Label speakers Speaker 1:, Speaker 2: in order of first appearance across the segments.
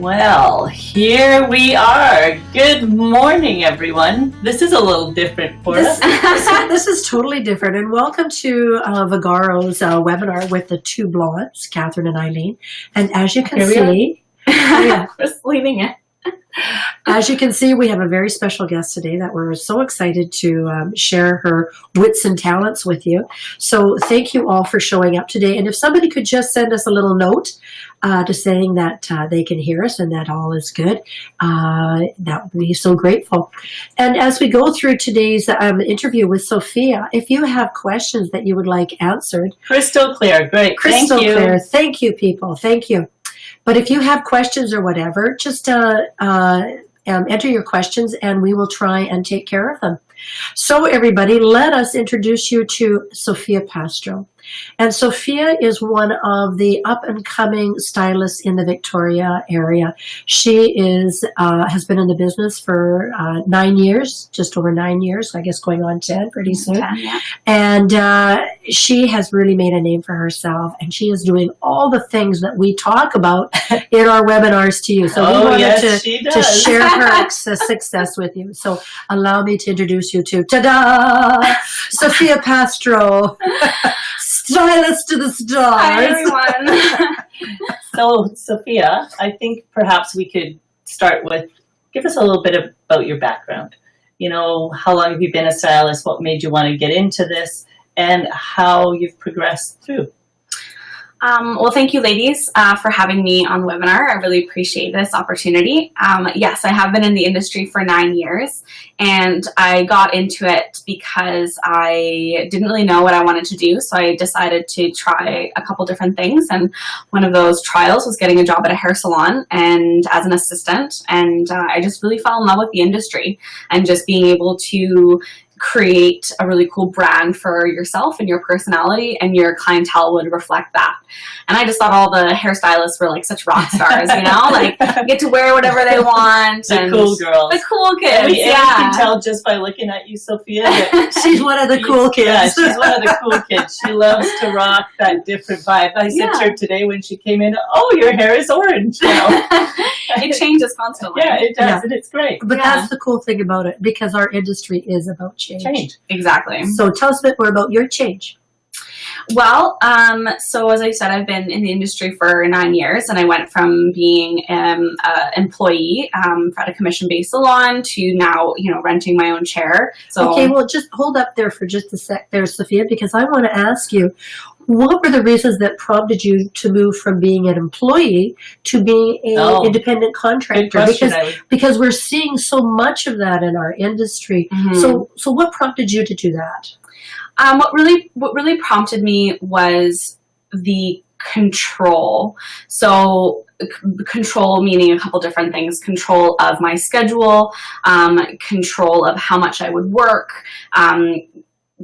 Speaker 1: Well, here we are. Good morning, everyone. This is a little different for us.
Speaker 2: This is totally different. And welcome to Vagaro's webinar with the two blondes, Catherine and Eileen. And as you can see,
Speaker 1: Just leaning in.
Speaker 2: As you can see, we have a very special guest today that we're so excited to share her wits and talents with you. So thank you all for showing up today. And if somebody could just send us a little note to saying that they can hear us and that all is good, that would be so grateful. And as we go through today's interview with Sofia, if you have questions that you would like answered.
Speaker 1: Crystal clear. Great.
Speaker 2: Crystal
Speaker 1: Thank you.
Speaker 2: clear. Thank you, people. Thank you. But if you have questions or whatever, just enter your questions and we will try and take care of them. So everybody, let us introduce you to Sofia Pastro. And Sofia is one of the up-and-coming stylists in the Victoria area. She has been in the business for 9 years, just over 9 years, I guess going on 10 pretty soon.
Speaker 3: 10, yeah.
Speaker 2: And she has really made a name for herself, and she is doing all the things that we talk about in our webinars to you. So we wanted to share her success with you. So allow me to introduce you to, ta-da, Sofia Pastro. Stylist to the stars.
Speaker 3: Hi, everyone.
Speaker 1: So, Sofia, I think perhaps we could start with, give us a little bit about your background. You know, how long have you been a stylist? What made you want to get into this? And how you've progressed through.
Speaker 3: Well, thank you, ladies, for having me on the webinar. I really appreciate this opportunity. Yes, I have been in the industry for 9 years, and I got into it because I didn't really know what I wanted to do, so I decided to try a couple different things, and one of those trials was getting a job at a hair salon and as an assistant, and I just really fell in love with the industry and just being able to create a really cool brand for yourself and your personality, and your clientele would reflect that. And I just thought all the hairstylists were like such rock stars, you know, like get to wear whatever they want.
Speaker 1: The cool girls.
Speaker 3: The cool kids,
Speaker 1: and you can tell just by looking at you, Sofia, that
Speaker 2: she's one of the cool kids.
Speaker 1: Yeah, she's one of the cool kids. She loves to rock that different vibe. I said to her today when she came in, oh, your hair is orange now.
Speaker 3: It changes constantly.
Speaker 1: Yeah, it does, and it's great.
Speaker 2: But that's the cool thing about it, because our industry is about change.
Speaker 3: Exactly.
Speaker 2: So tell us a bit more about your change.
Speaker 3: Well, so as I said, I've been in the industry for 9 years, and I went from being an employee at a commission-based salon to now, you know, renting my own chair. So
Speaker 2: okay, well, just hold up there for just a sec there, Sofia, because I want to ask you, what were the reasons that prompted you to move from being an employee to being an independent contractor? Because we're seeing so much of that in our industry. Mm-hmm. So what prompted you to do that?
Speaker 3: What really prompted me was the control. So control meaning a couple different things: control of my schedule, control of how much I would work,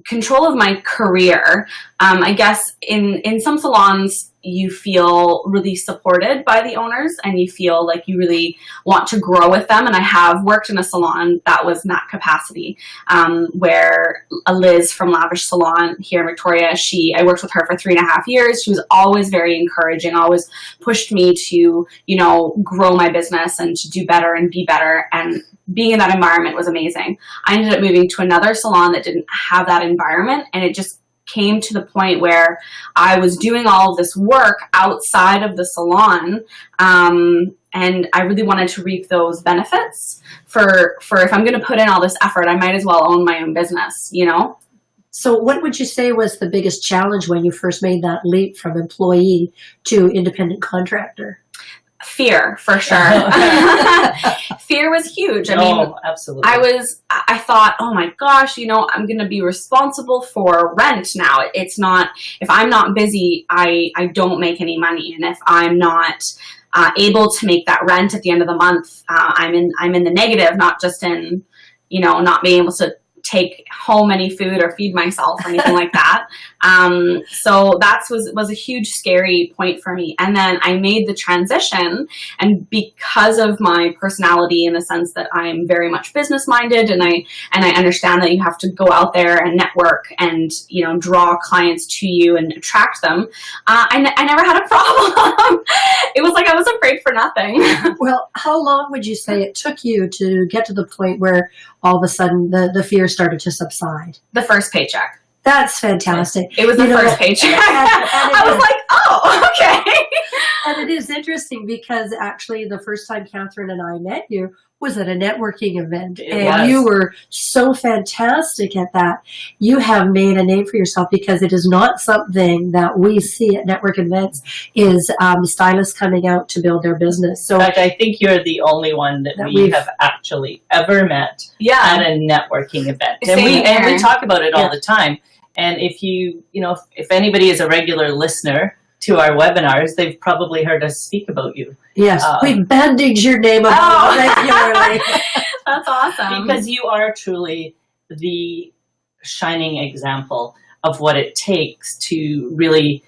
Speaker 3: control of my career. I guess in some salons you feel really supported by the owners and you feel like you really want to grow with them. And I have worked in a salon that was in that capacity, where Liz from Lavish Salon here in Victoria, I worked with her for 3.5 years. She was always very encouraging, always pushed me to, you know, grow my business and to do better and be better. And being in that environment was amazing. I ended up moving to another salon that didn't have that environment, and it just came to the point where I was doing all of this work outside of the salon, and I really wanted to reap those benefits for if I'm going to put in all this effort, I might as well own my own business, you know?
Speaker 2: So what would you say was the biggest challenge when you first made that leap from employee to independent contractor?
Speaker 3: Fear, for sure. Fear was huge. I mean,
Speaker 1: absolutely.
Speaker 3: I thought, oh my gosh, you know, I'm going to be responsible for rent now. It's not, if I'm not busy, I don't make any money. And if I'm not able to make that rent at the end of the month, I'm in the negative, not just in, you know, not being able to take home any food or feed myself or anything like that. So that was a huge scary point for me. And then I made the transition, and because of my personality, in the sense that I'm very much business minded, and I understand that you have to go out there and network and, you know, draw clients to you and attract them. I never had a problem. It was like I was afraid for nothing.
Speaker 2: Well, how long would you say it took you to get to the point where all of a sudden the fear started to subside?
Speaker 3: The first paycheck.
Speaker 2: That's fantastic.
Speaker 3: It was the first paycheck. I was like, oh, okay.
Speaker 2: And it is interesting because actually the first time Catherine and I met you was at a networking event. You were so fantastic at that. You have made a name for yourself, because it is not something that we see at network events, is stylists coming out to build their business. So
Speaker 1: in fact, I think you're the only one that we have actually ever met at a networking event. And we talk about it all the time. And if if anybody is a regular listener to our webinars, they've probably heard us speak about you.
Speaker 2: Yes, we bandage your name about regularly.
Speaker 3: That's awesome.
Speaker 1: Because you are truly the shining example of what it takes to really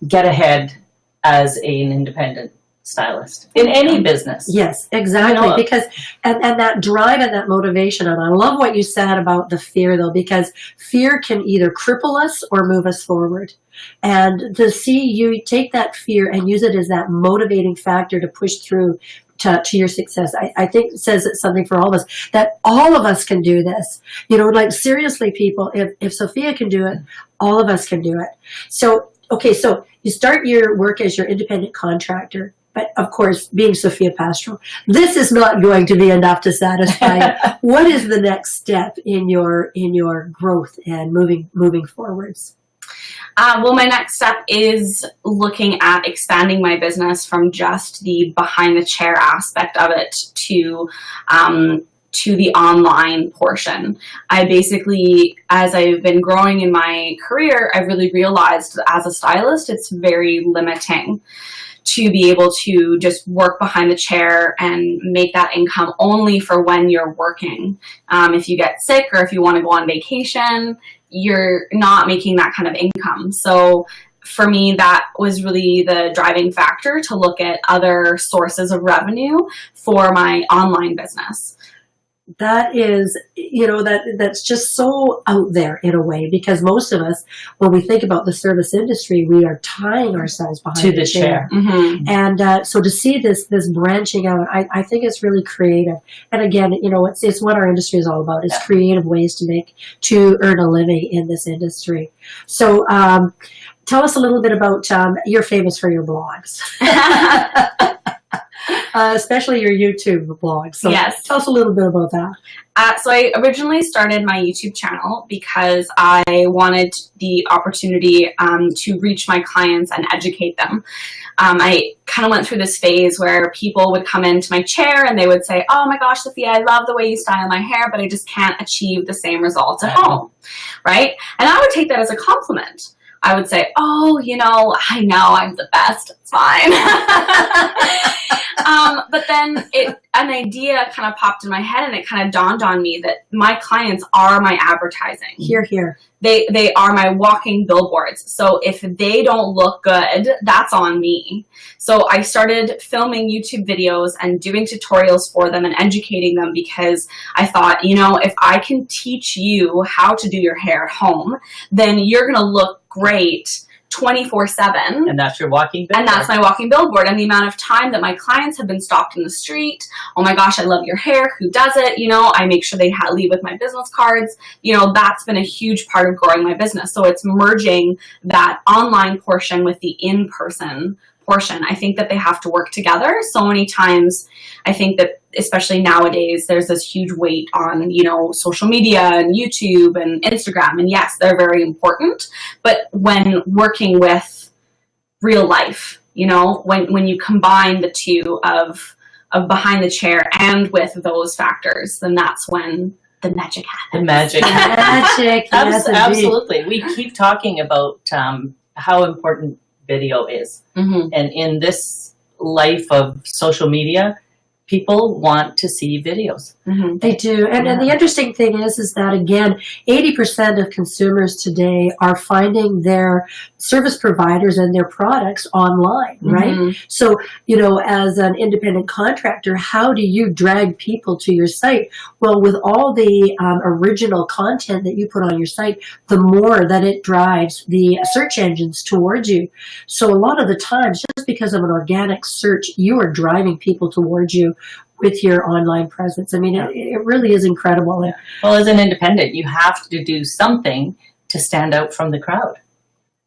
Speaker 1: get ahead as an independent stylist in any business.
Speaker 2: Yes, exactly. Because and that drive and that motivation, and I love what you said about the fear, though, because fear can either cripple us or move us forward. And to see you take that fear and use it as that motivating factor to push through to your success, I think it says it's something for all of us, that all of us can do this. You know, like seriously, people, if Sophia can do it, all of us can do it. So, okay, so you start your work as your independent contractor. But of course, being Sofia Pastoral, this is not going to be enough to satisfy you. What is the next step in your growth and moving forwards?
Speaker 3: Well, my next step is looking at expanding my business from just the behind the chair aspect of it to the online portion. I basically, as I've been growing in my career, I've really realized that as a stylist, it's very limiting to be able to just work behind the chair and make that income only for when you're working. If you get sick or if you want to go on vacation, you're not making that kind of income. So for me, that was really the driving factor to look at other sources of revenue for my online business.
Speaker 2: That is, that's just so out there in a way, because most of us, when we think about the service industry, we are tying ourselves behind the chair.
Speaker 3: Mm-hmm.
Speaker 2: And so to see this branching out, I think it's really creative. And again, it's what our industry is all about, is creative ways to earn a living in this industry. So tell us a little bit about, you're famous for your blogs. Especially your YouTube blog. So
Speaker 3: yes.
Speaker 2: Tell us a little bit about that.
Speaker 3: So I originally started my YouTube channel because I wanted the opportunity to reach my clients and educate them. I kind of went through this phase where people would come into my chair and they would say, "Oh my gosh, Sophia, I love the way you style my hair, but I just can't achieve the same results at home." Right? And I would take that as a compliment. I would say, "Oh, I know I'm the best. It's fine." But then an idea kind of popped in my head, and it kind of dawned on me that my clients are my advertising.
Speaker 2: Here.
Speaker 3: They are my walking billboards. So if they don't look good, that's on me. So I started filming YouTube videos and doing tutorials for them and educating them, because I thought, if I can teach you how to do your hair at home, then you're going to look great 24/7.
Speaker 1: And that's your walking billboard.
Speaker 3: And that's my walking billboard. And the amount of time that my clients have been stopped in the street, "Oh my gosh, I love your hair. Who does it?" I make sure they leave with my business cards. That's been a huge part of growing my business. So it's merging that online portion with the in-person portion. I think that they have to work together. So many times, I think that especially nowadays, there's this huge weight on, social media and YouTube and Instagram. And yes, they're very important. But when working with real life, when you combine the two of behind the chair and with those factors, then that's when the magic happens.
Speaker 1: The magic.
Speaker 2: Magic. Yes,
Speaker 1: absolutely. We keep talking about how important video is.
Speaker 3: Mm-hmm.
Speaker 1: And in this life of social media, people want to see videos.
Speaker 3: Mm-hmm.
Speaker 2: They do. And the interesting thing is that, again, 80% of consumers today are finding their service providers and their products online, right?
Speaker 3: Mm-hmm.
Speaker 2: So, you know, as an independent contractor, how do you drag people to your site? Well, with all the original content that you put on your site, the more that it drives the search engines towards you. So a lot of the times, just because of an organic search, you are driving people towards you with your online presence. I mean, it really is incredible.
Speaker 1: Yeah. Well, as an independent, you have to do something to stand out from the crowd.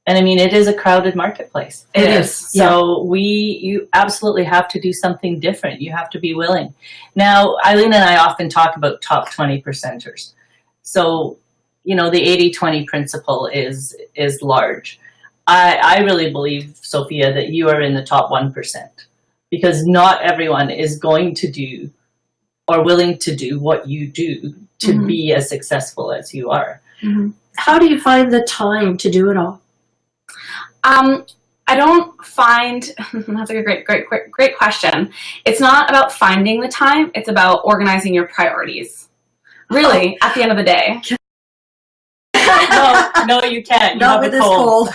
Speaker 1: And I mean, it is a crowded marketplace.
Speaker 3: It is.
Speaker 1: So you absolutely have to do something different. You have to be willing. Now, Eileen and I often talk about top 20 percenters. So, you know, the 80-20 principle is large. I really believe, Sophia, that you are in the top 1%. Because not everyone is going to do or willing to do what you do to be as successful as you are.
Speaker 3: Mm-hmm.
Speaker 2: How do you find the time to do it all?
Speaker 3: I don't find, that's a great question. It's not about finding the time, it's about organizing your priorities. Really, at the end of the day.
Speaker 1: No, you can't. You
Speaker 2: Not
Speaker 1: have
Speaker 2: with
Speaker 1: a
Speaker 2: this
Speaker 1: cold.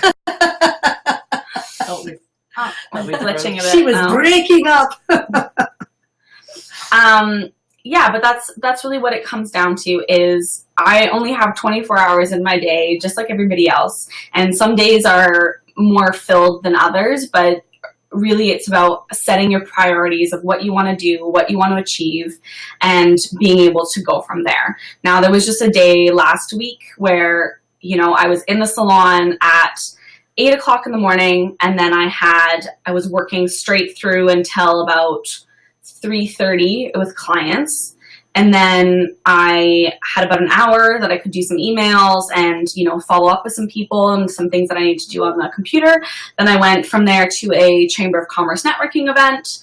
Speaker 2: cold.
Speaker 3: Glitching a bit.
Speaker 2: She was breaking up.
Speaker 3: Yeah, but that's really what it comes down to is I only have 24 hours in my day, just like everybody else. And some days are more filled than others, but really it's about setting your priorities of what you want to do, what you want to achieve, and being able to go from there. Now, there was just a day last week where, you know, I was in the salon at 8 o'clock in the morning, and then I was working straight through until about 3:30 with clients. And then I had about an hour that I could do some emails and, you know, follow up with some people and some things that I need to do on the computer. Then I went from there to a Chamber of Commerce networking event,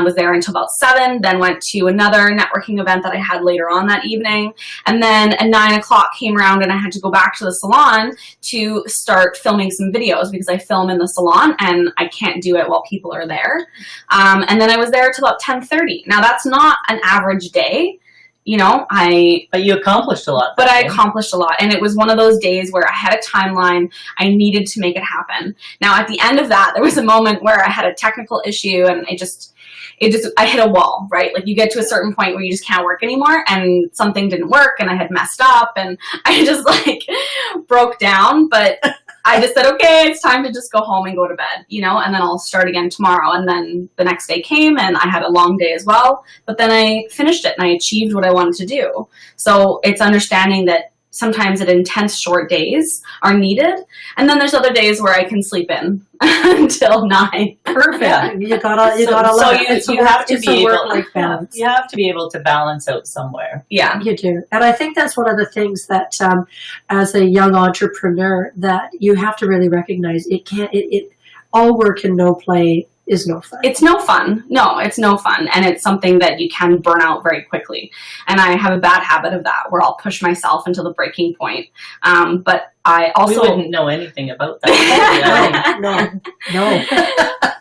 Speaker 3: was there until about 7, then went to another networking event that I had later on that evening. And then at 9 o'clock came around and I had to go back to the salon to start filming some videos because I film in the salon and I can't do it while people are there. And then I was there till about 10:30. Now that's not an average day. You know,
Speaker 1: But you accomplished a lot.
Speaker 3: But I accomplished a lot. And it was one of those days where I had a timeline. I needed to make it happen. Now, at the end of that, there was a moment where I had a technical issue and I hit a wall, right? Like you get to a certain point where you just can't work anymore and something didn't work and I had messed up and I just like broke down. But I just said, okay, it's time to just go home and go to bed, you know, and then I'll start again tomorrow. And then the next day came and I had a long day as well, but then I finished it and I achieved what I wanted to do. So it's understanding that sometimes that intense short days are needed. And then there's other days where I can sleep in until 9.
Speaker 2: Perfect.
Speaker 1: Yeah.
Speaker 2: You gotta love it.
Speaker 1: So you have to be able.
Speaker 2: work-life balance.
Speaker 1: You have to be able to balance out somewhere.
Speaker 3: Yeah.
Speaker 2: You do. And I think that's one of the things that as a young entrepreneur that you have to really recognize it all work and no play is no fun.
Speaker 3: It's no fun. No, it's no fun. And it's something that you can burn out very quickly. And I have a bad habit of that where I'll push myself until the breaking point. But I also
Speaker 1: We wouldn't know anything about that.
Speaker 2: No.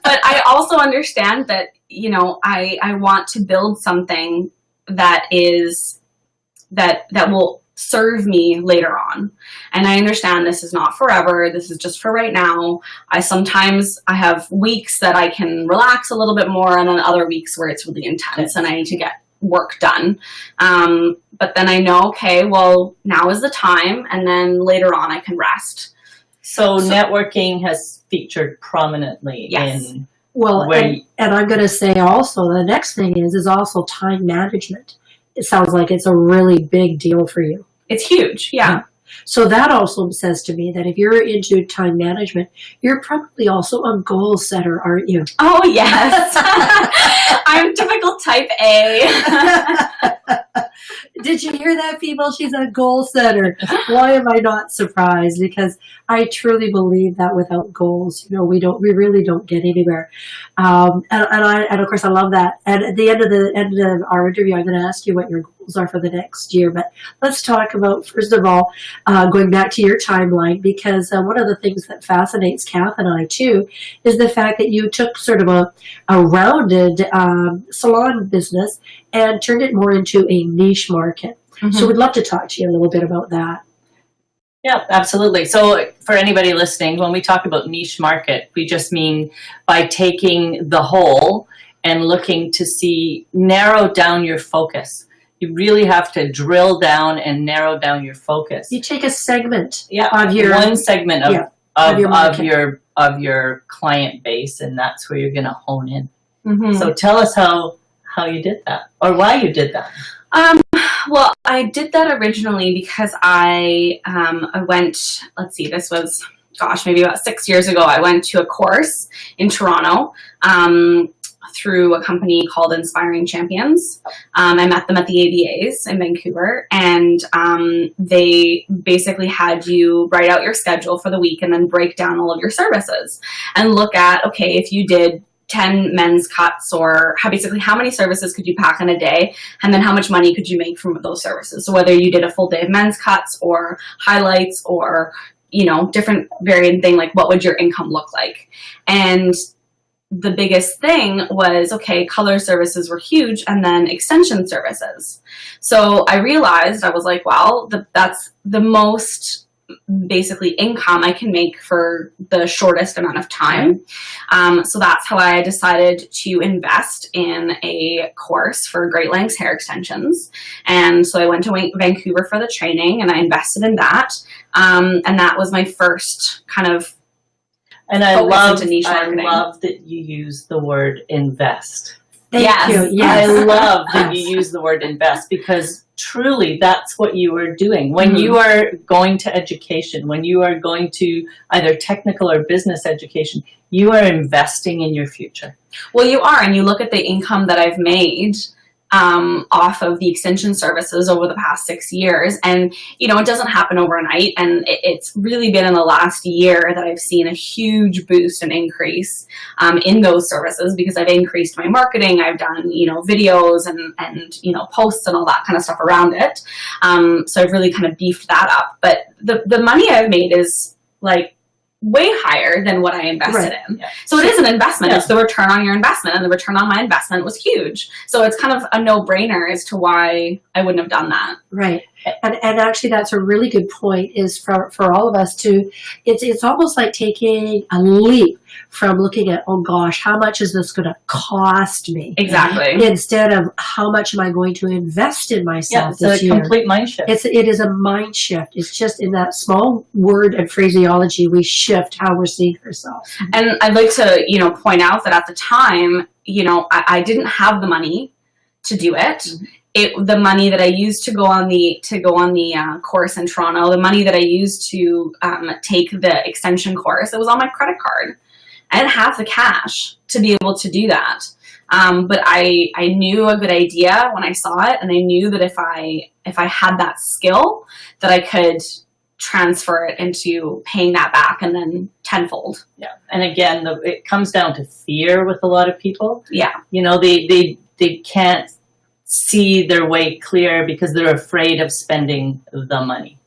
Speaker 3: But I also understand that, you know, I want to build something that will serve me later on. And I understand this is not forever. This is just for right now. I have weeks that I can relax a little bit more and then other weeks where it's really intense and I need to get work done. But then I know, okay, well, now is the time. And then later on I can rest.
Speaker 1: So networking has featured prominently
Speaker 3: Yes.
Speaker 1: in
Speaker 2: Well,
Speaker 1: where
Speaker 2: and I'm going to say also the next thing is also time management. It sounds like it's a really big deal for you.
Speaker 3: It's huge. Yeah.
Speaker 2: So that also says to me that if you're into time management, you're probably also a goal setter, aren't you?
Speaker 3: Oh, yes. I'm typical type A.
Speaker 2: Did you hear that, people? She's a goal setter. Why am I not surprised? Because I truly believe that without goals, you know, we really don't get anywhere. And of course, I love that. And at the end of our interview, I'm going to ask you what your goals goals are for the next year. But let's talk about, first of all, going back to your timeline, because one of the things that fascinates Kath and I too is the fact that you took sort of a rounded salon business and turned it more into a niche market.
Speaker 3: Mm-hmm.
Speaker 2: So we'd love to talk to you a little bit about that.
Speaker 1: Yeah, absolutely. So for anybody listening, when we talk about niche market, we just mean by taking the whole and looking to narrow down your focus. You really have to drill down and narrow down your focus.
Speaker 2: You take a segment
Speaker 1: of one segment of your client base, and that's where you're going to hone in.
Speaker 3: Mm-hmm.
Speaker 1: So tell us how you did that, or why you did that.
Speaker 3: Well, I did that originally because I went, let's see, this was, maybe about 6 years ago. I went to a course in Toronto through a company called Inspiring Champions. I met them at the ABAs in Vancouver, and they basically had you write out your schedule for the week and then break down all of your services and look at, okay, if you did 10 men's cuts, or how many services could you pack in a day, and then how much money could you make from those services. So whether you did a full day of men's cuts or highlights or, different varied thing, like what would your income look like? And the biggest thing was, okay, color services were huge, and then extension services. So I realized, I was like, well, that's the most basically income I can make for the shortest amount of time. So that's how I decided to invest in a course for Great Lengths hair extensions. And so I went to Vancouver for the training, and I invested in that. And that was my first kind of
Speaker 1: I love that you use the word invest.
Speaker 2: Thank you. Yes.
Speaker 1: I love that you use the word invest, because truly that's what you are doing. When you are going to education, when you are going to either technical or business education, you are investing in your future.
Speaker 3: Well, you are, and you look at the income that I've made off of the extension services over the past 6 years. And, it doesn't happen overnight. And it's really been in the last year that I've seen a huge boost and increase in those services, because I've increased my marketing. I've done, videos and posts and all that kind of stuff around it. So I've really kind of beefed that up. But the money I've made is like way higher than what I invested in. Yeah. So it is an investment. Yeah. It's the return on your investment, and the return on my investment was huge. So it's kind of a no-brainer as to why I wouldn't have done that.
Speaker 2: Right. And actually that's a really good point, is for all of us to, it's almost like taking a leap from looking at, oh gosh, how much is this going to cost me?
Speaker 3: Exactly.
Speaker 2: Instead of how much am I going to invest in myself this year?
Speaker 1: It's a complete mind shift.
Speaker 2: It is a mind shift. It's just in that small word and phraseology, we shift how we're seeing ourselves.
Speaker 3: And I'd like to, point out that at the time, I didn't have the money to do it. Mm-hmm. The money that I used to go on the course in Toronto, the money that I used to take the extension course, it was on my credit card. I didn't have the cash to be able to do that. But I knew a good idea when I saw it, and I knew that if I had that skill, that I could transfer it into paying that back and then tenfold.
Speaker 1: Yeah. And again, it comes down to fear with a lot of people.
Speaker 3: Yeah.
Speaker 1: They can't see their way clear because they're afraid of spending the money.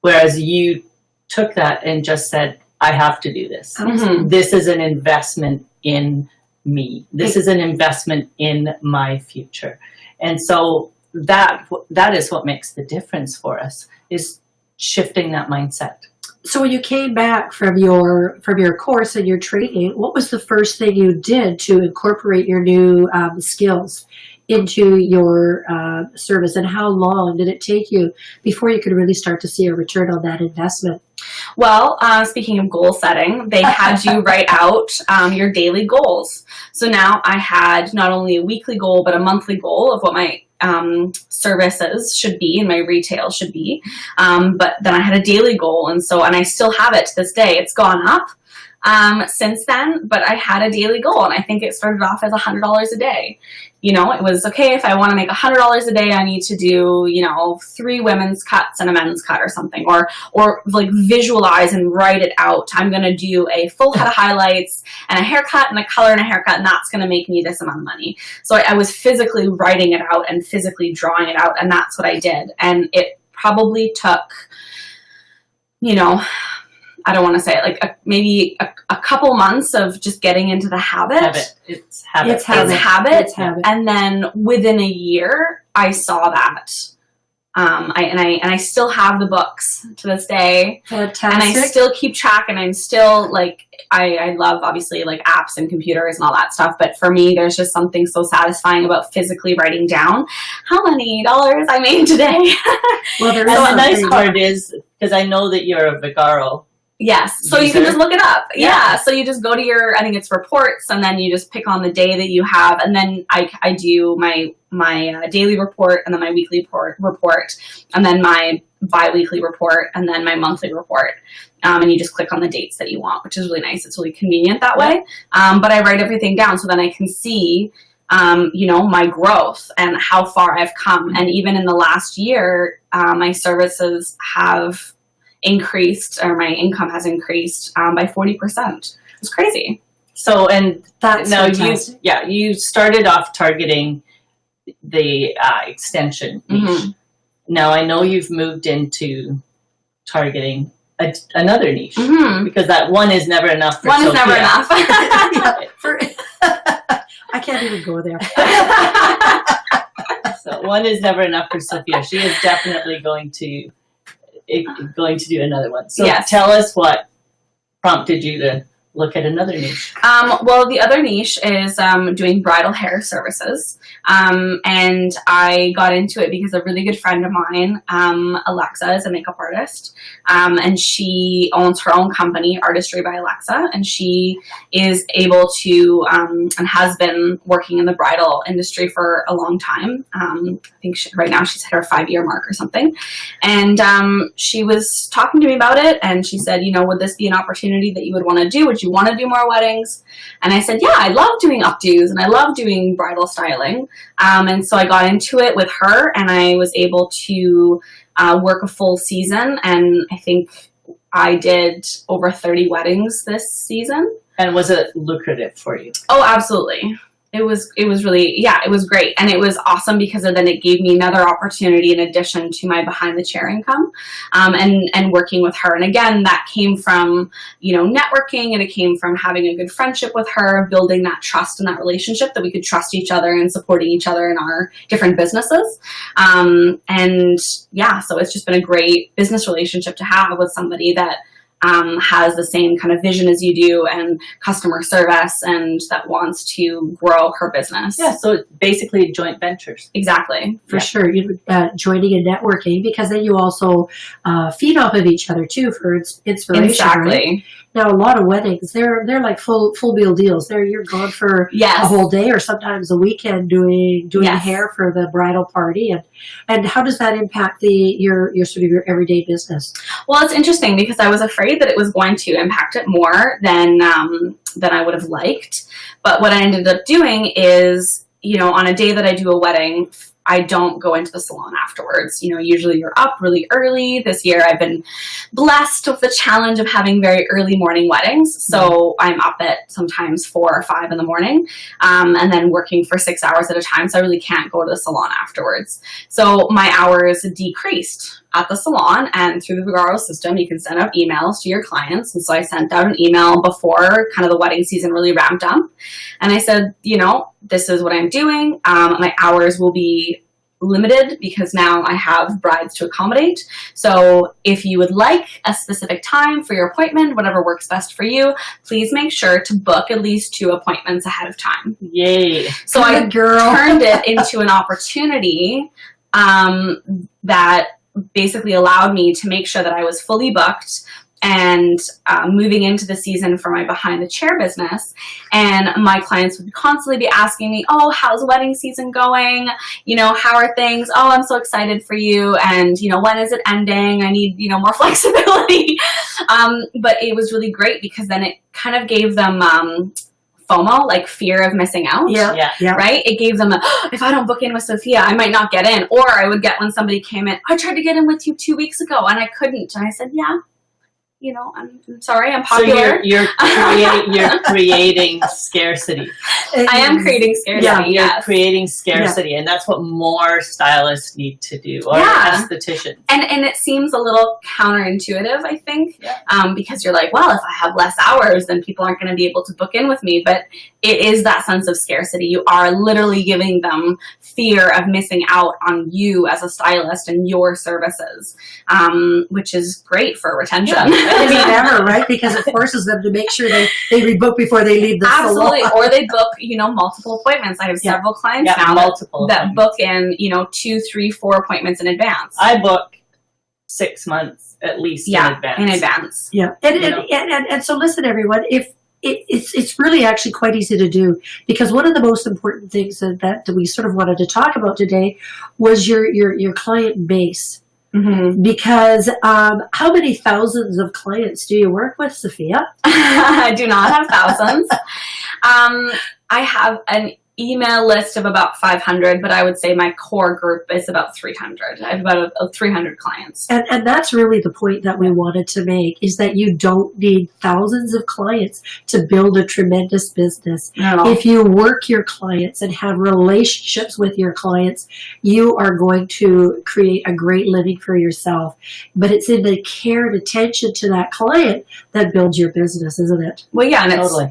Speaker 1: Whereas you took that and just said, I have to do this.
Speaker 3: Mm-hmm.
Speaker 1: This is an investment in me. This is an investment in my future. And so that is what makes the difference for us, is shifting that mindset.
Speaker 2: So when you came back from your course and your training, what was the first thing you did to incorporate your new skills into your service, and how long did it take you before you could really start to see a return on that investment?
Speaker 3: Well, speaking of goal setting, they had you write out your daily goals. So now I had not only a weekly goal, but a monthly goal of what my services should be and my retail should be. But then I had a daily goal. And I still have it to this day. It's gone up. since then, but I had a daily goal, and I think it started off as $100 a day. You know, it was, okay, if I want to make $100 a day, I need to do, you know, 3 women's cuts and a men's cut or something, or like visualize and write it out. I'm going to do a full head of highlights and a haircut and a color and a haircut, and that's going to make me this amount of money. So I was physically writing it out and physically drawing it out, and that's what I did. And it probably took, you know, I don't want to say it, like maybe a couple months of just getting into the habit.
Speaker 1: It's habit.
Speaker 2: It's habit.
Speaker 3: It's habit.
Speaker 2: It's habit.
Speaker 3: And then within a year, I saw that. I still have the books to this day.
Speaker 2: Fantastic.
Speaker 3: And I still keep track, and I'm still like, I love obviously like apps and computers and all that stuff. But for me, there's just something so satisfying about physically writing down how many dollars I made today.
Speaker 2: Well, there is
Speaker 1: And the nice
Speaker 2: something-
Speaker 1: part is, because I know that you're a Vagaro.
Speaker 3: Yes. So you can
Speaker 1: User.
Speaker 3: just look it up.
Speaker 1: Yeah.
Speaker 3: Yeah. So you just go to your, I think it's reports, and then you just pick on the day that you have. And then I do my daily report, and then my weekly report, and then my bi-weekly report, and then my monthly report. And you just click on the dates that you want, which is really nice. It's really convenient that way. But I write everything down, so then I can see, you know, my growth and how far I've come. And even in the last year, my services have increased, or my income has increased by 40%. It's crazy.
Speaker 1: So, and
Speaker 2: That's
Speaker 1: now
Speaker 2: fantastic.
Speaker 1: you started off targeting the extension niche.
Speaker 3: Mm-hmm.
Speaker 1: Now I know you've moved into targeting another niche,
Speaker 3: Mm-hmm.
Speaker 1: because that one is never enough for
Speaker 3: One is never
Speaker 1: Sofia.
Speaker 3: enough.
Speaker 2: Yeah, I can't even go there.
Speaker 1: So one is never enough for Sofia. She is definitely going to do another one. So
Speaker 3: Yes.
Speaker 1: tell us what prompted you to look at another niche.
Speaker 3: Well, the other niche is doing bridal hair services. And I got into it because a really good friend of mine, Alexa, is a makeup artist. And she owns her own company, Artistry by Alexa. And she is able to, and has been working in the bridal industry for a long time. I think right now she's hit her 5-year mark or something. And she was talking to me about it. And she said, you know, would this be an opportunity that you would want to do? Would you want to do more weddings? And I said, yeah, I love doing updos, and I love doing bridal styling. And so I got into it with her, and I was able to work a full season. And I think I did over 30 weddings this season.
Speaker 1: And was it lucrative for you?
Speaker 3: Oh, absolutely. It was really, yeah, it was great. And it was awesome because then it gave me another opportunity in addition to my behind the chair income, and working with her. And again, that came from, you know, networking, and it came from having a good friendship with her, building that trust and that relationship that we could trust each other and supporting each other in our different businesses. And yeah, so it's just been a great business relationship to have with somebody that has the same kind of vision as you do, and customer service, and that wants to grow her business.
Speaker 1: Yeah, so it's basically joint ventures.
Speaker 3: Exactly.
Speaker 2: For sure. You joining and networking, because then you also feed off of each other too for inspiration.
Speaker 3: Exactly.
Speaker 2: Right? Now, a lot of weddings, they're like full meal deals. You're gone for
Speaker 3: Yes.
Speaker 2: a whole day or sometimes a weekend doing
Speaker 3: Yes.
Speaker 2: hair for the bridal party. And how does that impact your sort of your everyday business?
Speaker 3: Well, it's interesting because I was afraid that it was going to impact it more than I would have liked. But what I ended up doing is, you know, on a day that I do a wedding, I don't go into the salon afterwards. You know, usually you're up really early. This year I've been blessed with the challenge of having very early morning weddings. So I'm up at sometimes 4 or 5 in the morning, and then working for 6 hours at a time. So I really can't go to the salon afterwards. So my hours decreased at the salon, and through the Vagaro system, you can send out emails to your clients. And so I sent out an email before kind of the wedding season really ramped up. And I said, you know, this is what I'm doing. My hours will be limited because now I have brides to accommodate. So if you would like a specific time for your appointment, whatever works best for you, please make sure to book at least 2 appointments ahead of time.
Speaker 1: Yay.
Speaker 3: So I
Speaker 2: Good girl.
Speaker 3: turned it into an opportunity that basically allowed me to make sure that I was fully booked and moving into the season for my behind the chair business. And my clients would constantly be asking me, oh, how's wedding season going? You know, how are things? Oh, I'm so excited for you. And, you know, when is it ending? I need, you know, more flexibility. But it was really great because then it kind of gave them FOMO, like fear of missing out.
Speaker 2: Yeah.
Speaker 3: Right? It gave them if I don't book in with Sofia, I might not get in. Or I would get when somebody came in, I tried to get in with you 2 weeks ago and I couldn't. And I said, yeah, you know, I'm sorry, I'm popular.
Speaker 1: So you're creating scarcity.
Speaker 3: I am creating scarcity.
Speaker 1: Yeah, you're
Speaker 3: yes.
Speaker 1: creating scarcity, and that's what more stylists need to do, or estheticians.
Speaker 3: And it seems a little counterintuitive, I think, because you're like, well, if I have less hours, then people aren't going to be able to book in with me. But it is that sense of scarcity. You are literally giving them fear of missing out on you as a stylist and your services, which is great for retention.
Speaker 2: Yeah. Ever, right? Because it forces them to make sure they rebook before they leave the
Speaker 3: Absolutely.
Speaker 2: salon.
Speaker 3: Or they book, you know, multiple appointments. I have several clients now that book in, you know, 2, 3, 4 appointments in advance.
Speaker 1: I book 6 months at least in advance.
Speaker 3: In advance.
Speaker 2: Yeah. And so listen, everyone, if it's really actually quite easy to do, because one of the most important things that we sort of wanted to talk about today was your client base.
Speaker 3: Mm-hmm.
Speaker 2: Because how many thousands of clients do you work with, Sofia?
Speaker 3: I do not have thousands. I have an email list of about 500, but I would say my core group is about 300. I have about 300 clients.
Speaker 2: And that's really the point that we wanted to make, is that you don't need thousands of clients to build a tremendous business.
Speaker 3: No.
Speaker 2: If you work your clients and have relationships with your clients, you are going to create a great living for yourself. But it's in the care and attention to that client that builds your business, isn't it?
Speaker 3: Well, yeah,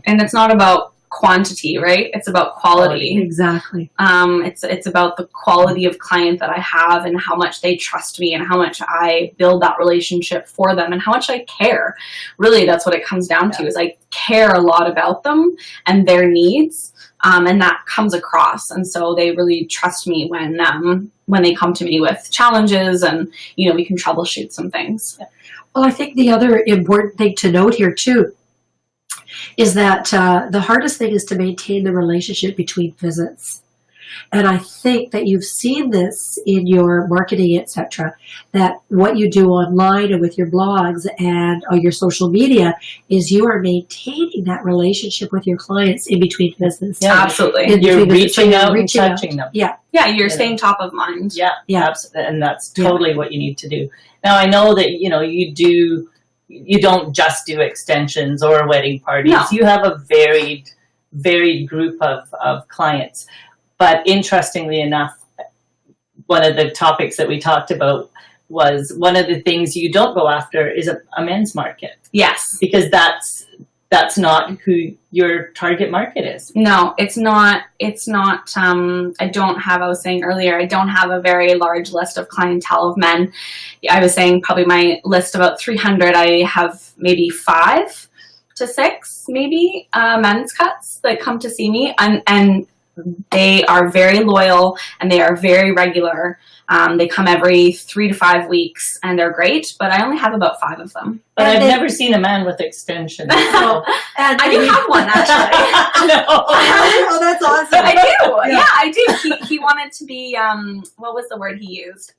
Speaker 3: and it's not about quantity, right? It's about quality.
Speaker 2: Exactly.
Speaker 3: It's about the quality of client that I have and how much they trust me and how much I build that relationship for them and how much I care. Really, that's what it comes down to, is I care a lot about them and their needs, and that comes across. And so they really trust me when they come to me with challenges, and, you know, we can troubleshoot some things.
Speaker 2: Well, I think the other important thing to note here too is that the hardest thing is to maintain the relationship between visits. And I think that you've seen this in your marketing, etc., that what you do online and with your blogs and your social media is you are maintaining that relationship with your clients in between visits.
Speaker 3: Yeah, absolutely.
Speaker 1: You're reaching out and touching them.
Speaker 2: Yeah.
Speaker 3: Yeah, you're staying top of mind.
Speaker 1: Yeah, absolutely. And that's totally what you need to do. Now, I know that, you know, you don't just do extensions or wedding parties.
Speaker 3: No.
Speaker 1: You have a varied group of clients. But interestingly enough, one of the topics that we talked about was one of the things you don't go after is a men's market.
Speaker 3: Yes.
Speaker 1: Because that's not who your target market is.
Speaker 3: No, it's not. I was saying earlier, I don't have a very large list of clientele of men. I was saying probably my list about 300. I have maybe 5 to 6 maybe men's cuts that come to see me, and they are very loyal and they are very regular. They come every 3 to 5 weeks and they're great, but I only have about 5 of them.
Speaker 1: But I've never seen a man with extensions. So.
Speaker 3: I do have one, actually.
Speaker 1: No.
Speaker 2: Oh, that's awesome.
Speaker 3: I do. Yeah, I do. He wanted to be, what was the word he used?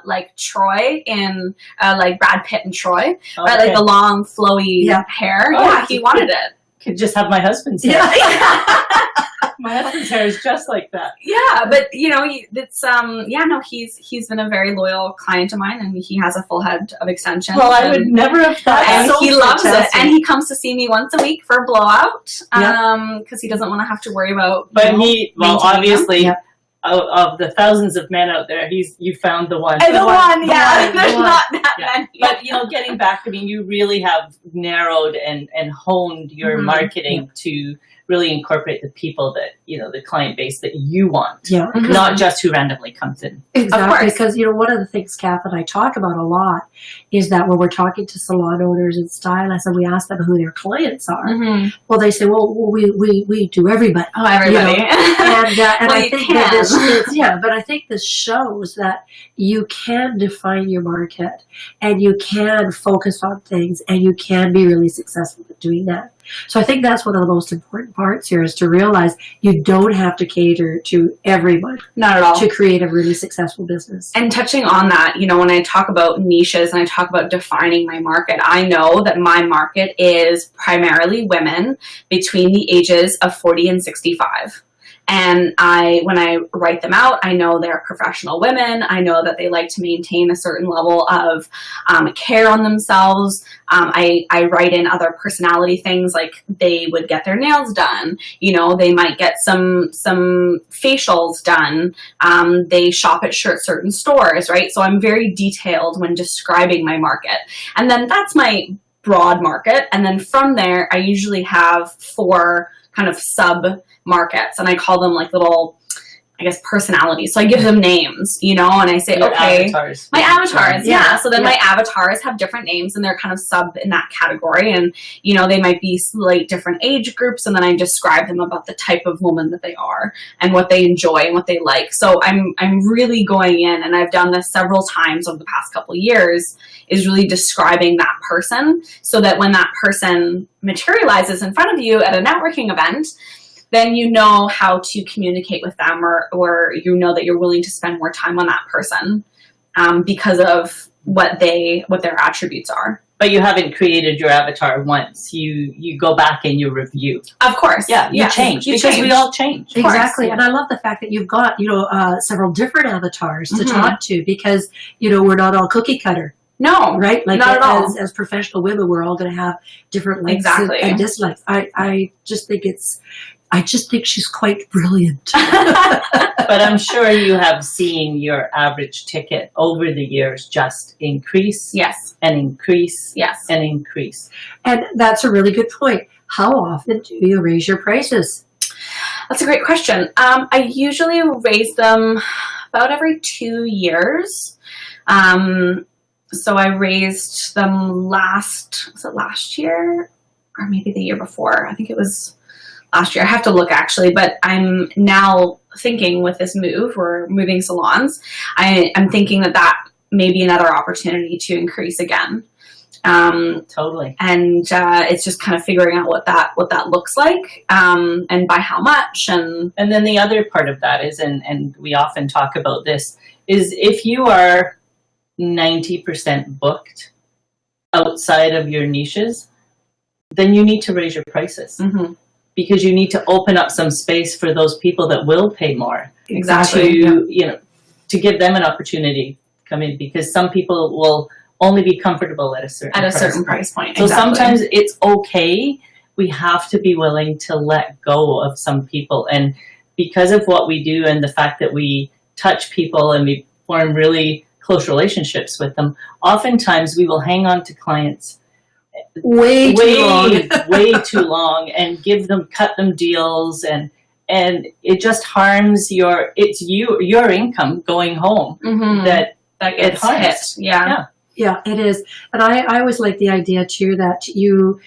Speaker 3: Like Troy in, like Brad Pitt and Troy.
Speaker 1: Okay.
Speaker 3: Right, like the long, flowy hair.
Speaker 1: Oh,
Speaker 3: yeah, he wanted it.
Speaker 1: Could just have my husband's hair.
Speaker 3: Yeah.
Speaker 1: My husband's hair is just like that.
Speaker 3: Yeah, but you know, he's been a very loyal client of mine, and he has a full head of extensions.
Speaker 1: Well, I would never have thought.
Speaker 3: And he loves it, and he comes to see me once a week for a blowout, because he doesn't want to have to worry about.
Speaker 1: But obviously, of the thousands of men out there, you found the one.
Speaker 3: There's not that many.
Speaker 1: But you know, getting back, I mean, you really have narrowed and honed your marketing to really incorporate the people that, the client base that you want,
Speaker 2: Yeah.
Speaker 1: not just who randomly comes in.
Speaker 2: Exactly, because one of the things Kath and I talk about a lot is that when we're talking to salon owners and stylists and we ask them who their clients are, well, they say, well, we do everybody.
Speaker 3: Oh, everybody.
Speaker 2: And
Speaker 3: Well,
Speaker 2: I think that but I think this shows that you can define your market and you can focus on things and you can be really successful at doing that. So I think that's one of the most important parts here is to realize you don't have to cater to everyone.
Speaker 3: Not at all.
Speaker 2: To create a really successful business.
Speaker 3: And touching on that, when I talk about niches and I talk about defining my market, I know that my market is primarily women between the ages of 40 and 65. And when I write them out, I know they're professional women. I know that they like to maintain a certain level of care on themselves. I write in other personality things like they would get their nails done. They might get some facials done. They shop at certain stores, right? So I'm very detailed when describing my market. And then that's my broad market. And then from there, I usually have 4 kind of sub markets, and I call them like little, I guess, personalities. So I give them names, and I say,
Speaker 1: Your
Speaker 3: okay,
Speaker 1: avatars.
Speaker 3: my avatars, yeah. So then
Speaker 2: Yeah.
Speaker 3: my avatars have different names, and they're kind of sub in that category, and they might be slight different age groups, and then I describe them about the type of woman that they are and what they enjoy and what they like. So I'm really going in, and I've done this several times over the past couple of years, is really describing that person so that when that person materializes in front of you at a networking event, then you know how to communicate with them, or that you're willing to spend more time on that person because of what their attributes are.
Speaker 1: But you haven't created your avatar once. You go back and you review.
Speaker 3: Of course.
Speaker 1: Yeah, you change because we all change.
Speaker 2: Exactly.
Speaker 1: Yeah.
Speaker 2: And I love the fact that you've got, several different avatars to talk to because, we're not all cookie cutter.
Speaker 3: No,
Speaker 2: right? Like
Speaker 3: not at all.
Speaker 2: As professional women, we're all going to have different likes and dislikes. I just think she's quite brilliant.
Speaker 1: But I'm sure you have seen your average ticket over the years just increase.
Speaker 3: Yes.
Speaker 1: And increase.
Speaker 3: Yes.
Speaker 1: And increase.
Speaker 2: And that's a really good point. How often do you raise your prices?
Speaker 3: That's a great question. I usually raise them about every 2 years. So I raised them last year or maybe the year before? I think it was last year. I have to look actually, but I'm now thinking with this move, we're moving salons. I'm thinking that may be another opportunity to increase again.
Speaker 1: Totally.
Speaker 3: And it's just kind of figuring out what that looks like, and by how much. And
Speaker 1: then the other part of that is, and we often talk about this, is if you are 90% booked outside of your niches, then you need to raise your prices.
Speaker 3: Mm-hmm.
Speaker 1: Because you need to open up some space for those people that will pay more.
Speaker 3: Exactly.
Speaker 1: To give them an opportunity to come in, because some people will only be comfortable at a certain price point. So sometimes it's okay. We have to be willing to let go of some people. And because of what we do and the fact that we touch people and we form really close relationships with them, oftentimes we will hang on to clients way too long and cut them deals, and it just harms your income going home.
Speaker 3: Mm-hmm.
Speaker 1: that
Speaker 3: gets hit.
Speaker 2: Yeah, it is. And I always like the idea too that you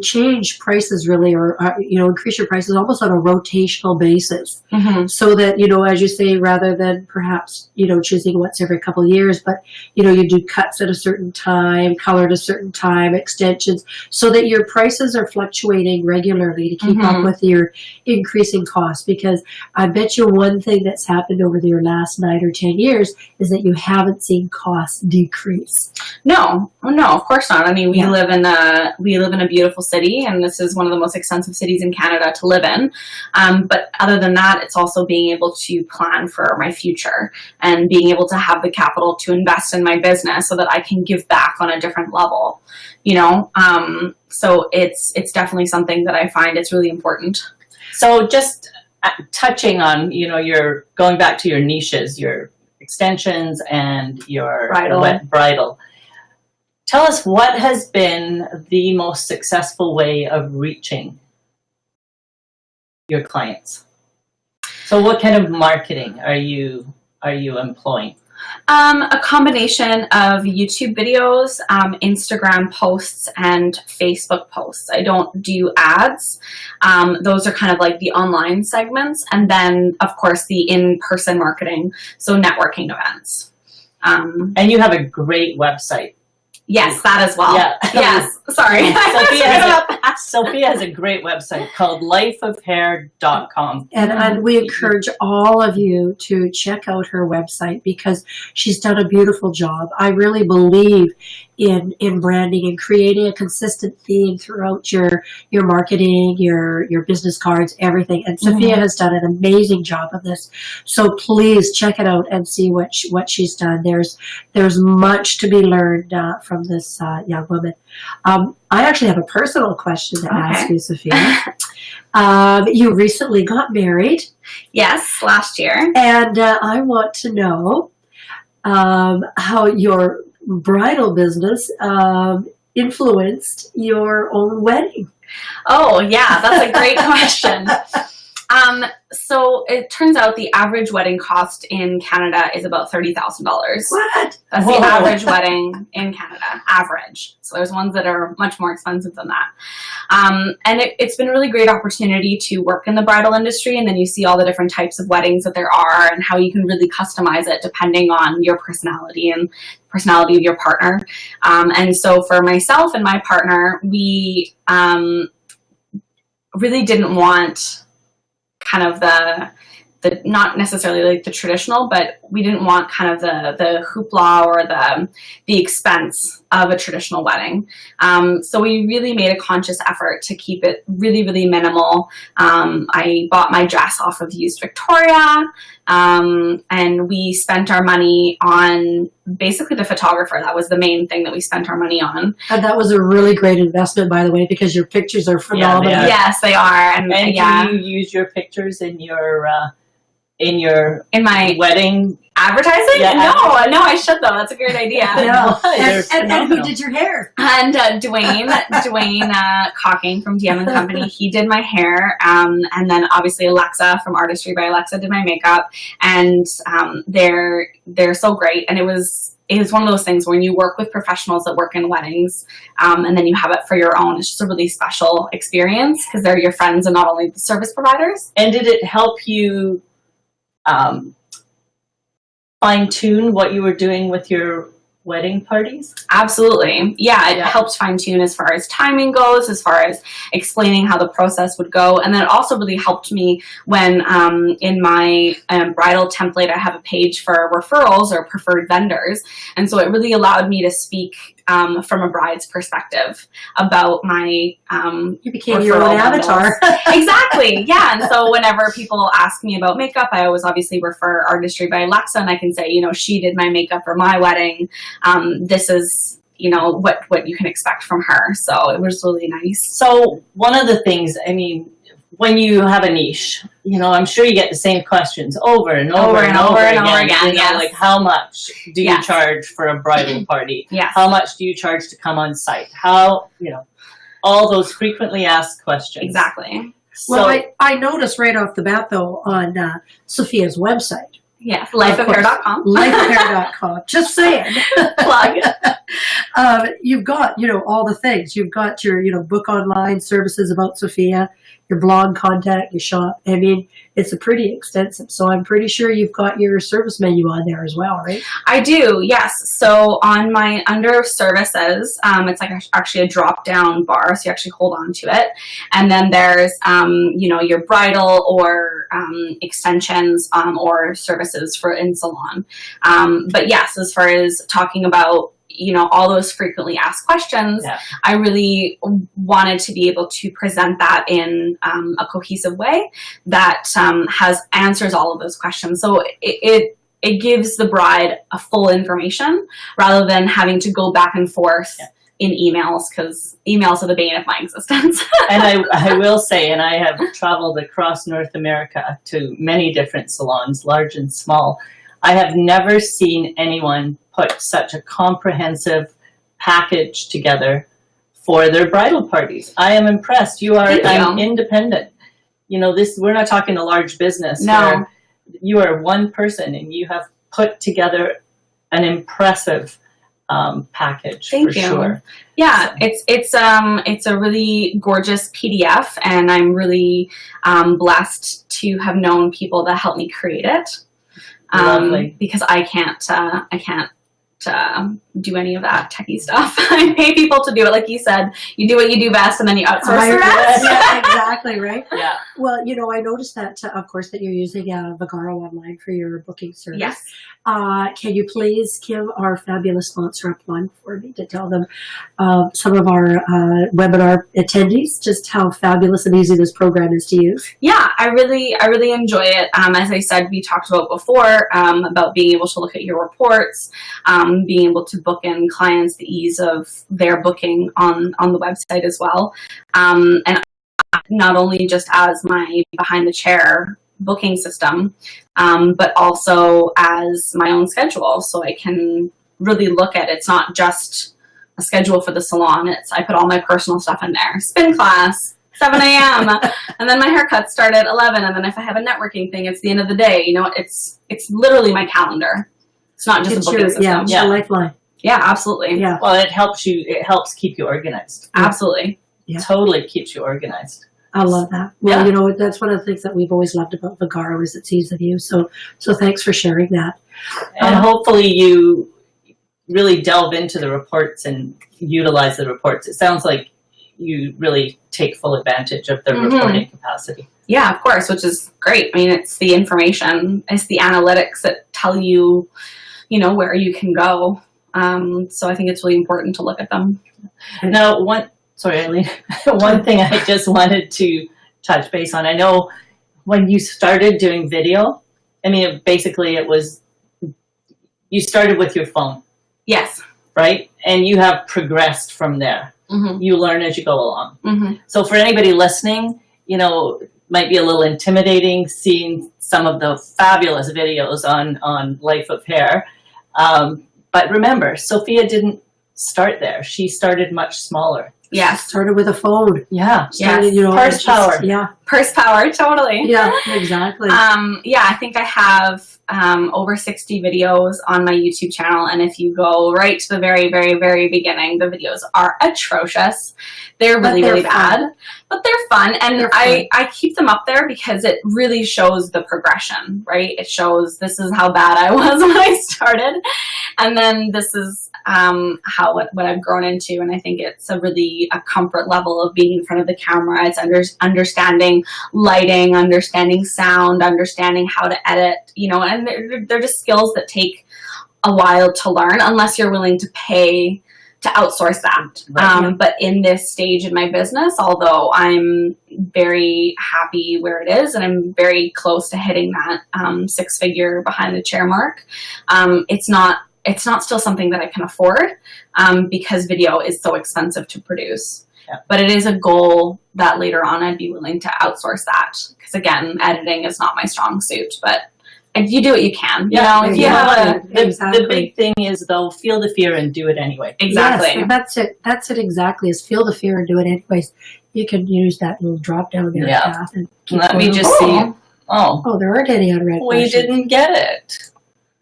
Speaker 2: change prices really, or increase your prices almost on a rotational basis.
Speaker 3: Mm-hmm.
Speaker 2: So that, as you say, rather than perhaps, choosing once every couple of years, but, you do cuts at a certain time, color at a certain time, extensions, so that your prices are fluctuating regularly to keep up with your increasing costs. Because I bet you one thing that's happened over your last 9 or 10 years is that you haven't seen costs decrease.
Speaker 3: No, of course not. I mean, we live in a beautiful city, and this is one of the most expensive cities in Canada to live in. But other than that, it's also being able to plan for my future and being able to have the capital to invest in my business so that I can give back on a different level. So it's definitely something that I find it's really important.
Speaker 1: So just touching on, you're going back to your niches, your extensions and your bridal. Tell us what has been the most successful way of reaching your clients? So what kind of marketing are you employing?
Speaker 3: A combination of YouTube videos, Instagram posts, and Facebook posts. I don't do ads. Those are kind of like the online segments. And then, of course, the in-person marketing, so networking events.
Speaker 1: And you have a great website.
Speaker 3: Yes, that as well.
Speaker 1: Yeah.
Speaker 3: Yes, sorry.
Speaker 1: Sophia has a great website called lighthearted.com.
Speaker 2: And we encourage all of you to check out her website because she's done a beautiful job. I really believe in branding and creating a consistent theme throughout your marketing, your business cards, everything. And Sophia has done an amazing job of this. So please check it out and see what she's done. There's much to be learned from this young woman. I actually have a personal question to ask you, Sophia. You recently got married.
Speaker 3: Yes, last year.
Speaker 2: And I want to know how your bridal business influenced your own wedding.
Speaker 3: Oh, yeah, that's a great question. So it turns out the average wedding cost in Canada is about $30,000.
Speaker 2: What?
Speaker 3: That's the average wedding in Canada, average. So there's ones that are much more expensive than that. And it's been a really great opportunity to work in the bridal industry, and then you see all the different types of weddings that there are and how you can really customize it depending on your personality and personality of your partner. And so for myself and my partner, we really didn't want kind of the not necessarily like the traditional, but we didn't want kind of the hoopla or the expense of a traditional wedding. So we really made a conscious effort to keep it really, really minimal. I bought my dress off of used Victoria, and we spent our money on basically the photographer. That was the main thing that we spent our money on.
Speaker 2: And that was a really great investment, by the way, because your pictures are phenomenal.
Speaker 1: Yeah,
Speaker 3: yes, they are. And
Speaker 1: do you use your pictures in my
Speaker 3: wedding advertising?
Speaker 1: Yeah,
Speaker 3: no, I should though. That's a great idea.
Speaker 2: No. And who did your hair?
Speaker 3: And Dwayne Cocking from DM and Company, he did my hair. And then obviously Alexa from Artistry by Alexa did my makeup. And they're so great. And it was one of those things when you work with professionals that work in weddings, and then you have it for your own. It's just a really special experience because they're your friends and not only the service providers.
Speaker 1: And did it help you fine-tune what you were doing with your wedding parties?
Speaker 3: Absolutely. Yeah, it helped fine-tune as far as timing goes, as far as explaining how the process would go. And then it also really helped me when in my bridal template, I have a page for referrals or preferred vendors. And so it really allowed me to speak from a bride's perspective about my
Speaker 2: you became your own avatar.
Speaker 3: Exactly. Yeah. And so whenever people ask me about makeup, I always obviously refer Artistry by Alexa, and I can say, she did my makeup for my wedding. This is, what you can expect from her. So it was really nice.
Speaker 1: So one of the things, when you have a niche, I'm sure you get the same questions over and over again.
Speaker 3: Yes.
Speaker 1: Like, how much do you charge for a bridal party?
Speaker 3: Yes.
Speaker 1: How much do you charge to come on site? How, all those frequently asked questions.
Speaker 3: Exactly.
Speaker 1: So,
Speaker 2: well, I noticed right off the bat, though, on Sophia's website.
Speaker 3: Yes, lighthearted.com.
Speaker 2: Lighthearted.com. Just saying.
Speaker 3: Plug.
Speaker 2: You've got, all the things. You've got your, book online services about Sophia, your blog, contact, your shop. It's a pretty extensive. So I'm pretty sure you've got your service menu on there as well, right?
Speaker 3: I do, yes. So on my under services, it's like actually a drop down bar, so you actually hold on to it. And then there's, your bridal or extensions or services for in salon. But yes, as far as talking about all those frequently asked questions, I really wanted to be able to present that in a cohesive way that answers all of those questions. So it gives the bride a full information rather than having to go back and forth in emails, because emails are the bane of my existence.
Speaker 1: And I will say, and I have traveled across North America to many different salons, large and small. I have never seen anyone put such a comprehensive package together for their bridal parties. I am impressed. You are independent. You know, we're not talking a large business.
Speaker 3: No.
Speaker 1: Where you are one person and you have put together an impressive package.
Speaker 3: Thank
Speaker 1: for
Speaker 3: you.
Speaker 1: Sure.
Speaker 3: Yeah, it's a really gorgeous PDF, and I'm really blessed to have known people that helped me create it.
Speaker 1: Lovely.
Speaker 3: Because I can't do any of that techie stuff. I pay people to do it. Like you said, you do what you do best, and then you outsource the rest.
Speaker 2: Yeah, exactly, right?
Speaker 1: Yeah.
Speaker 2: Well, you know, I noticed that, of course, that you're using Vagaro online for your booking service.
Speaker 3: Yes.
Speaker 2: Can you please give our fabulous sponsor a plug for me to tell them, some of our webinar attendees, just how fabulous and easy this program is to use?
Speaker 3: Yeah, I really enjoy it. As I said, we talked about before, about being able to look at your reports, being able to book in clients, the ease of their booking on the website as well. And not only just as my behind the chair booking system, but also as my own schedule. So I can really look at it's not just a schedule for the salon. I put all my personal stuff in there. Spin class, 7 a.m. and then my haircut start at 11. And then if I have a networking thing, it's the end of the day. You know, it's literally my calendar. It's not just a booking system.
Speaker 2: Yeah, it's your lifeline.
Speaker 3: Yeah, absolutely.
Speaker 2: Yeah.
Speaker 1: Well, it helps keep you organized.
Speaker 3: Absolutely.
Speaker 2: Yeah.
Speaker 1: Totally keeps you organized.
Speaker 2: I love that. Well,
Speaker 1: Yeah.
Speaker 2: you know, that's one of the things that we've always loved about Vagaro is its ease of use. So thanks for sharing that.
Speaker 1: And hopefully you really delve into the reports and utilize the reports. It sounds like you really take full advantage of the reporting capacity.
Speaker 3: Yeah, of course, which is great. I mean, it's the information, it's the analytics that tell you, you know, where you can go. So I think it's really important to look at them.
Speaker 1: Now, sorry, Aileen, one thing I just wanted to touch base on. I know when you started doing video, I mean, you started with your phone,
Speaker 3: Yes.
Speaker 1: right? And you have progressed from there.
Speaker 3: Mm-hmm.
Speaker 1: You learn as you go along.
Speaker 3: Mm-hmm.
Speaker 1: So for anybody listening, you know, might be a little intimidating seeing some of the fabulous videos on Life of Hair. But remember, Sofia didn't start there. She started much smaller.
Speaker 3: Yes.
Speaker 2: Started with a phone.
Speaker 1: Yeah.
Speaker 2: Started, you know,
Speaker 1: Purse power.
Speaker 2: Yeah.
Speaker 3: Purse power, totally.
Speaker 2: Yeah, exactly.
Speaker 3: Yeah, I think I have over 60 videos on my YouTube channel, and if you go right to the very, very, very beginning, the videos are atrocious. They're really bad, but they're fun, and I keep them up there because it really shows the progression, right? It shows this is how bad I was when I started, and then this is what I've grown into, and I think it's a comfort level of being in front of the camera. It's understanding lighting, understanding sound, understanding how to edit, you know, and they're just skills that take a while to learn unless you're willing to pay to outsource that. Right. But in this stage in my business, although I'm very happy where it is and I'm very close to hitting that 6-figure behind the chair mark, it's not still something that I can afford because video is so expensive to produce. Yeah. But it is a goal that later on I'd be willing to outsource that because, again, editing is not my strong suit. But you do what you can.
Speaker 1: Yeah,
Speaker 3: you know, if you have
Speaker 1: the big thing is, though, feel the fear and do it anyway.
Speaker 3: Exactly.
Speaker 2: Yes, that's it. That's it exactly. Is feel the fear and do it anyways. You can use that little drop down there path and keep
Speaker 1: Let me
Speaker 2: going.
Speaker 1: just see. Oh,
Speaker 2: there aren't any unread
Speaker 1: well, you
Speaker 2: questions.
Speaker 1: didn't get it.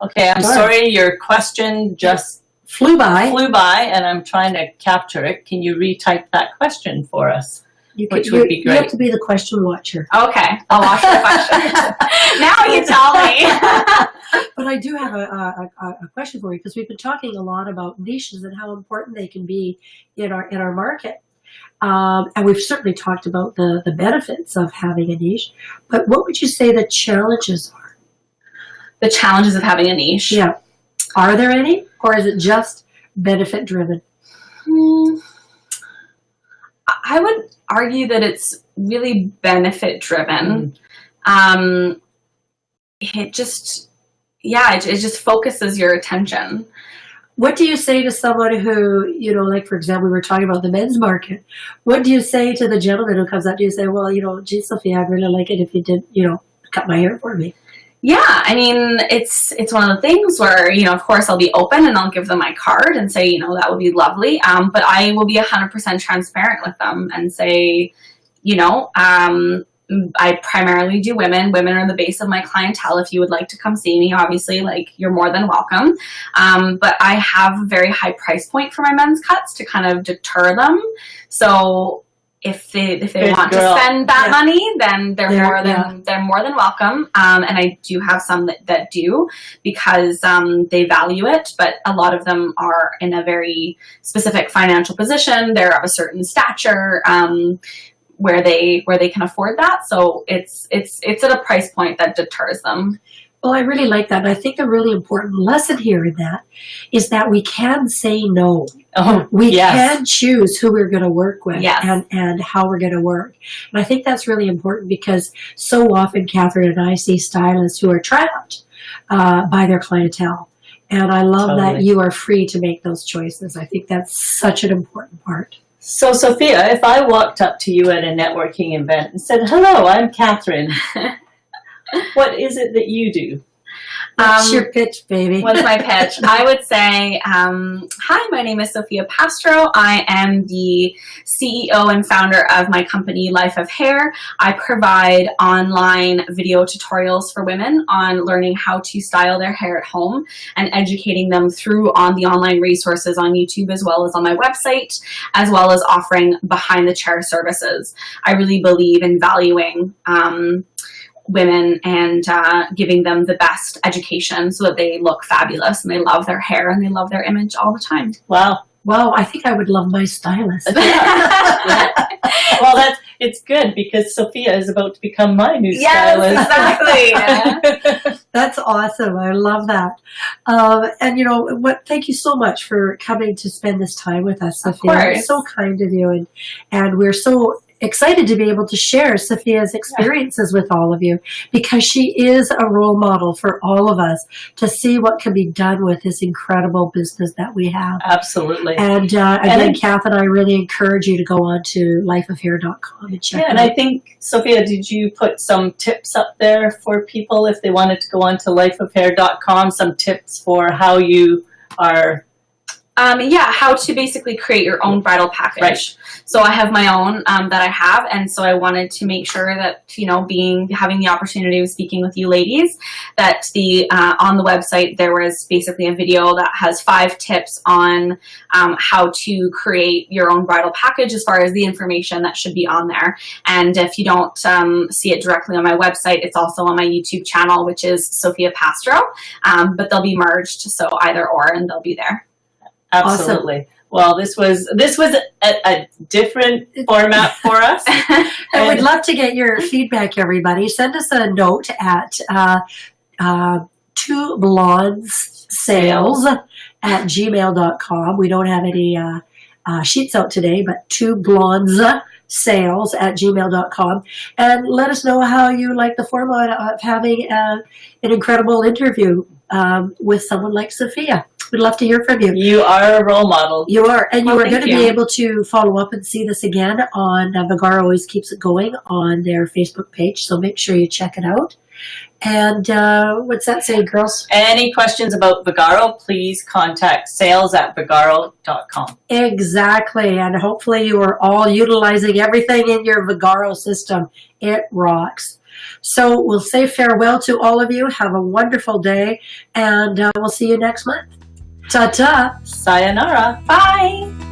Speaker 1: Okay, I'm sorry. Your question just
Speaker 2: flew by,
Speaker 1: and I'm trying to capture it. Can you retype that question for us? Which would be great.
Speaker 2: You have to be the question watcher.
Speaker 3: Okay, I'll watch the question. Now you tell me.
Speaker 2: But I do have a question for you because we've been talking a lot about niches and how important they can be in our market. And we've certainly talked about the benefits of having a niche. But what would you say the challenges are?
Speaker 3: The challenges of having a niche?
Speaker 2: Yeah. Are there any? Or is it just benefit driven?
Speaker 3: I would argue that it's really benefit driven. It just focuses your attention.
Speaker 2: What do you say to someone who, you know, like, for example, we were talking about the men's market. What do you say to the gentleman who comes up to you and say, well, you know, gee, Sophia, I'd really like it if you did, you know, cut my hair for me.
Speaker 3: Yeah, I mean, it's one of the things where, you know, of course I'll be open and I'll give them my card and say, you know, that would be lovely. But I will be 100% transparent with them and say, you know, I primarily do women. Women are the base of my clientele. If you would like to come see me, obviously, like, you're more than welcome. But I have a very high price point for my men's cuts to kind of deter them. So if they want to spend that money, then they're more than welcome. And I do have some that do, because they value it, but a lot of them are in a very specific financial position. They're of a certain stature, where they can afford that. So it's at a price point that deters them.
Speaker 2: Well, I really like that. And I think a really important lesson here in that is that we can say no. We can choose who we're going to work with and how we're going to work. And I think that's really important, because so often Catherine and I see stylists who are trapped by their clientele. And I love that you are free to make those choices. I think that's such an important part.
Speaker 1: So, Sophia, if I walked up to you at a networking event and said, "Hello, I'm Catherine," what is it that you do?
Speaker 2: What's your pitch, baby?
Speaker 3: What's my pitch? I would say, hi, my name is Sofia Pastro. I am the CEO and founder of my company, Life of Hair. I provide online video tutorials for women on learning how to style their hair at home and educating them through on the online resources on YouTube, as well as on my website, as well as offering behind the chair services. I really believe in valuing women and giving them the best education so that they look fabulous and they love their hair and they love their image all the time.
Speaker 1: Wow.
Speaker 2: Wow, I think I would love my stylist.
Speaker 1: Well, it's good, because Sophia is about to become my new stylist.
Speaker 3: Exactly.
Speaker 2: That's awesome. I love that. And you know what? Thank you so much for coming to spend this time with us, Sophia. It's so kind of you, and we're so excited to be able to share Sophia's experiences with all of you, because she is a role model for all of us to see what can be done with this incredible business that we have.
Speaker 1: Absolutely.
Speaker 2: And again, Kath and I really encourage you to go on to lighthearted.com and check it out.
Speaker 1: And I think, Sophia, did you put some tips up there for people if they wanted to go on to lifeofhair.com, some tips for how you are...
Speaker 3: how to basically create your own bridal package. Right. So I have my own that I have, and so I wanted to make sure that, you know, having the opportunity of speaking with you ladies, that on the website there was basically a video that has 5 tips on how to create your own bridal package, as far as the information that should be on there. And if you don't see it directly on my website, it's also on my YouTube channel, which is Sofia Pastro, but they'll be merged, so either or, and they'll be there.
Speaker 1: Absolutely. Awesome. Well, this was a different format for us.
Speaker 2: And we'd love to get your feedback, everybody. Send us a note at 2blondessales@gmail.com. We don't have any sheets out today, but 2blondessales@gmail.com. And let us know how you like the format of having an incredible interview with someone like Sophia. We'd love to hear from you.
Speaker 1: You are a role model.
Speaker 2: You are. And you are going to be able to follow up and see this again on Vagaro Always Keeps It Going on their Facebook page. So make sure you check it out. And what's that say, girls?
Speaker 1: Any questions about Vagaro, please contact sales@vagaro.com.
Speaker 2: Exactly. And hopefully you are all utilizing everything in your Vagaro system. It rocks. So we'll say farewell to all of you. Have a wonderful day. And we'll see you next month. Ta-ta.
Speaker 1: Sayonara.
Speaker 3: Bye.